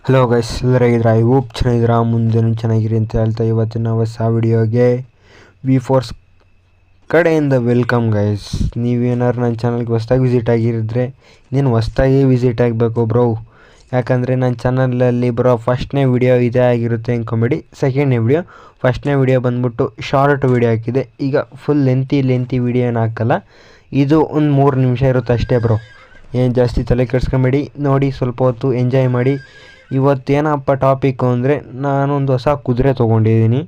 Hello guys, ಎಲ್ಲರಾಗಿದ್ರೆ I hope ಚೆನ್ನಾಗಿದ್ದೀರ. ಮುಂದೆನೂ ಚೆನ್ನಾಗಿರಿ ಅಂತ ಹೇಳ್ತಾ ಇವತ್ತಿನ ಹೊಸ ವಿಡಿಯೋಗೆ V4 ಕಡೆಯಿಂದ ವೆಲ್ಕಮ್ ಗೈಸ್. ನೀವೇನಾದ್ರು ನನ್ನ ಚಾನಲ್ಗೆ ಹೊಸ್ದಾಗಿ ವಿಸಿಟ್ ಆಗಿರಿದ್ರೆ ನೀನು ಹೊಸ್ದಾಗಿ ವಿಸಿಟ್ ಆಗಬೇಕು ಬ್ರೋ. ಯಾಕಂದರೆ ನನ್ನ ಚಾನಲಲ್ಲಿ ಬರೋ ಫಸ್ಟ್ನೇ ವಿಡಿಯೋ ಇದೇ ಆಗಿರುತ್ತೆ ಅಂದ್ಕೊಂಬೇಡಿ. ಸೆಕೆಂಡ್ನೇ ವಿಡಿಯೋ, ಫಸ್ಟ್ನೇ ವಿಡಿಯೋ ಬಂದ್ಬಿಟ್ಟು ಶಾರ್ಟ್ ವಿಡಿಯೋ ಹಾಕಿದೆ. ಈಗ ಫುಲ್ ಲೆಂತಿ ವಿಡಿಯೋ ಏನು ಹಾಕಲ್ಲ, ಇದು ಒಂದು 3 ನಿಮಿಷ ಇರುತ್ತೆ ಅಷ್ಟೇ ಬ್ರೋ. ಏನು ಜಾಸ್ತಿ ತಲೆ ಕೆಡ್ಸ್ಕೊಂಬೇಡಿ, ನೋಡಿ ಸ್ವಲ್ಪ ಹೊತ್ತು ಎಂಜಾಯ್ ಮಾಡಿ. ಇವತ್ತೇನಪ್ಪ ಟಾಪಿಕ್ಕು ಅಂದರೆ, ನಾನೊಂದು ಹೊಸ ಕುದುರೆ ತೊಗೊಂಡಿದ್ದೀನಿ.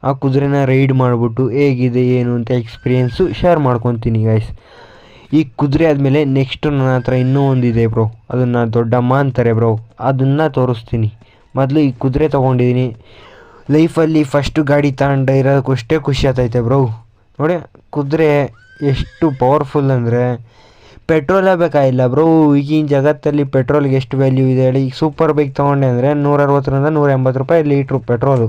ಆ ಕುದುರೆನ ರೈಡ್ ಮಾಡಿಬಿಟ್ಟು ಹೇಗಿದೆ ಏನು ಅಂತ ಎಕ್ಸ್ಪೀರಿಯೆನ್ಸು ಶೇರ್ ಮಾಡ್ಕೊತೀನಿ ಗೈಸ್. ಈ ಕುದುರೆ ಆದಮೇಲೆ ನೆಕ್ಸ್ಟು ನನ್ನ ಹತ್ರ ಇನ್ನೂ ಒಂದಿದೆ ಬ್ರೋ, ಅದನ್ನು ದೊಡ್ಡಮ್ಮ ಅಂತಾರೆ ಬ್ರೋ, ಅದನ್ನು ತೋರಿಸ್ತೀನಿ. ಮೊದಲು ಈ ಕುದುರೆ ತೊಗೊಂಡಿದ್ದೀನಿ. ಲೈಫಲ್ಲಿ ಫಸ್ಟು ಗಾಡಿ ತಗೊಂಡಿರೋದಕ್ಕಷ್ಟೇ ಖುಷಿ ಆಗ್ತೈತೆ ಬ್ರೋ. ನೋಡಿ ಕುದುರೆ ಎಷ್ಟು ಪವರ್ಫುಲ್ ಅಂದರೆ ಪೆಟ್ರೋಲೇ ಬೇಕಾಗಿಲ್ಲ ಬ್ರೋ. ಈಗಿನ ಜಗತ್ತಲ್ಲಿ ಪೆಟ್ರೋಲ್ಗೆ ಎಷ್ಟು ವ್ಯಾಲ್ಯೂ ಇದೆ ಹೇಳಿ. ಈಗ ಸೂಪರ್ ಬೈಕ್ ತೊಗೊಂಡೆ ಅಂದರೆ 160 180 ರೂಪಾಯಿ ಲೀಟ್ರು ಪೆಟ್ರೋಲು.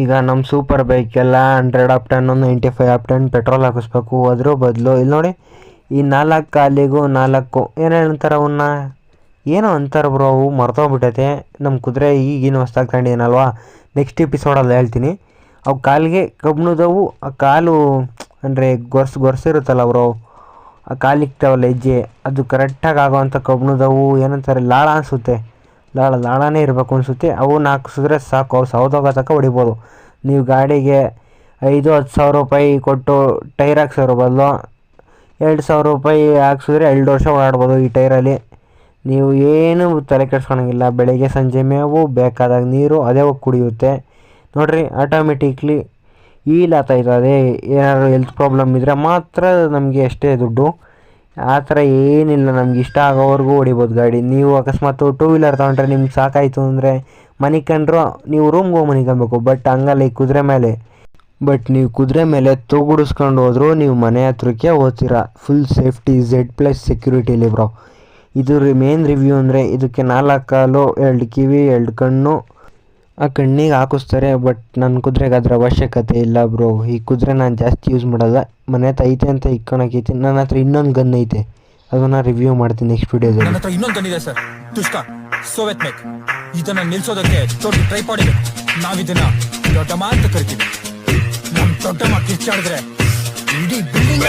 ಈಗ ನಮ್ಮ ಸೂಪರ್ ಬೈಕೆಲ್ಲ 100 ಅಪ್-ಟನ್ 95 ಅಪ್-ಟನ್ ಪೆಟ್ರೋಲ್ ಹಾಕಿಸ್ಬೇಕು. ಅದ್ರ ಬದಲು ಇಲ್ಲಿ ನೋಡಿ, ಈ 4 ಕಾಲಿಗೂ 4 ಏನೇನಂತಾರೆ ಅವನ್ನ, ಏನೋ ಅಂತಾರೆ ಬ್ರೋ, ಅವು ಮರ್ತೋಗ್ಬಿಟ್ಟೈತೆ. ನಮ್ಮ ಕುದುರೆ ಈಗಿನ ಹೊಸ್ದಾಗಿ ತಗೊಂಡಿದ್ದೀನಲ್ವಾ, ನೆಕ್ಸ್ಟ್ ಎಪಿಸೋಡಲ್ಲಿ ಹೇಳ್ತೀನಿ. ಅವು ಕಾಲಿಗೆ ಕಬ್ಬಿಣದವು, ಆ ಕಾಲು ಅಂದರೆ ಗೊರ್ಸಿರುತ್ತಲ್ಲ ಬ್ರೋ, ಆ ಕಾಲಿಕ್ತಾವಲ್ಲ ಹೆಜ್ಜೆ, ಅದು ಕರೆಕ್ಟಾಗಿ ಆಗೋವಂಥ ಕಬ್ಬಿಣದವು ಏನಂತಾರೆ, ಲಾಳ ಅನಿಸುತ್ತೆ, ಲಾಳನೇ ಇರಬೇಕು ಅನಿಸುತ್ತೆ. ಅವು 4 ಹಾಕ್ಸಿದ್ರೆ ಸಾಕು, ಅವು ಸೌದೋಗೋ ತನಕ ಹೊಡಿಬೋದು. ನೀವು ಗಾಡಿಗೆ 5-10 ಸಾವಿರ ರೂಪಾಯಿ ಕೊಟ್ಟು ಟೈರ್ ಹಾಕ್ಸೋರ ಬದಲು 2,000 ರೂಪಾಯಿ ಹಾಕ್ಸಿದ್ರೆ 2 ವರ್ಷ ಓಡಾಡ್ಬೋದು ಈ ಟೈರಲ್ಲಿ. ನೀವು ಏನು ತಲೆ ಕೆಡ್ಸ್ಕೊಳಂಗಿಲ್ಲ. ಬೆಳಗ್ಗೆ ಸಂಜೆ ಮೇವು, ಬೇಕಾದಾಗ ನೀರು ಅದೇ ಹೋಗಿ ಕುಡಿಯುತ್ತೆ. ನೋಡಿರಿ, ಆಟೋಮೆಟಿಕ್ಲಿ ಈಲ್ ಆಗ್ತಾಯಿದೆ. ಏನಾದ್ರು ಹೆಲ್ತ್ ಪ್ರಾಬ್ಲಮ್ ಇದ್ದರೆ ಮಾತ್ರ ನಮಗೆ ಅಷ್ಟೇ ದುಡ್ಡು. ಆ ಥರ ಏನಿಲ್ಲ, ನಮ್ಗೆ ಇಷ್ಟ ಆಗೋವರೆಗೂ ಹೊಡಿಬೋದು ಗಾಡಿ. ನೀವು ಅಕಸ್ಮಾತ್ 2 ವೀಲರ್ ತೊಗೊಂಡ್ರೆ ನಿಮ್ಗೆ ಸಾಕಾಯಿತು ಅಂದರೆ ಮನಿಕೊಂಡ್ರು ನೀವು ರೂಮ್ಗೆ ಹೋಗಿ ಮನಿಕೊಬೇಕು. ಬಟ್ ಹಂಗಲ್ಲ ಈ ಕುದುರೆ ಮೇಲೆ. ನೀವು ಕುದುರೆ ಮೇಲೆ ತೂಗುಡಿಸ್ಕೊಂಡು ಹೋದ್ರು ನೀವು ಮನೆ ಹತ್ರಕ್ಕೆ ಹೋಗ್ತೀರಾ. ಫುಲ್ ಸೇಫ್ಟಿ, Z+ ಸೆಕ್ಯೂರಿಟಿಲಿ ಬ್ರೋ. ಇದು ಮೇನ್ ರಿವ್ಯೂ ಅಂದರೆ, ಇದಕ್ಕೆ 4 ಕಾಲು, 2 ಕಿವಿ, 2 ಕಣ್ಣು, ಆ ಕಣ್ಣಿಗೆ ಹಾಕಿಸ್ತಾರೆ. ಬಟ್ ನನ್ನ ಕುದುರೆಗೆ ಅದರ ಅವಶ್ಯಕತೆ ಇಲ್ಲ ಬ್ರೋ. ಈ ಕುದುರೆ ನಾನು ಜಾಸ್ತಿ ಯೂಸ್ ಮಾಡಲ್ಲ, ಮನೆ ಹತ್ರ ಐತೆ ಅಂತ ಇಟ್ಕೊಳಕೈತಿ. ನನ್ನ ಹತ್ರ ಇನ್ನೊಂದು ಗನ್ ಐತೆ, ಅದನ್ನು ರಿವ್ಯೂ ಮಾಡ್ತೀನಿ ನೆಕ್ಸ್ಟ್ ವಿಡಿಯೋದಲ್ಲಿ. ನನ್ನ ಹತ್ರ ಇನ್ನೊಂದು ಗನ್ ಇದೆ ಸರ್, ತುಷ್ಕ ಸೋವೆತ್ ಮೇಕ್. ಇದನ್ನು ನಿಲ್ಸೋದಕ್ಕೆ ದೊಡ್ಡ ಟ್ರೈಪಾಡ್ ಇದೆ. ನಾವಿದನ್ನ ದೊಡ್ಡಮ್ಮ ಅಂತ ಕರಿತೀವಿ. ನಮ್ಮ ದೊಡ್ಡಮ್ಮ ಕಿಚ್ಚಾಡಿದ್ರೆ ಇಡೀ ಬಿಲ್ಡಿಂಗ್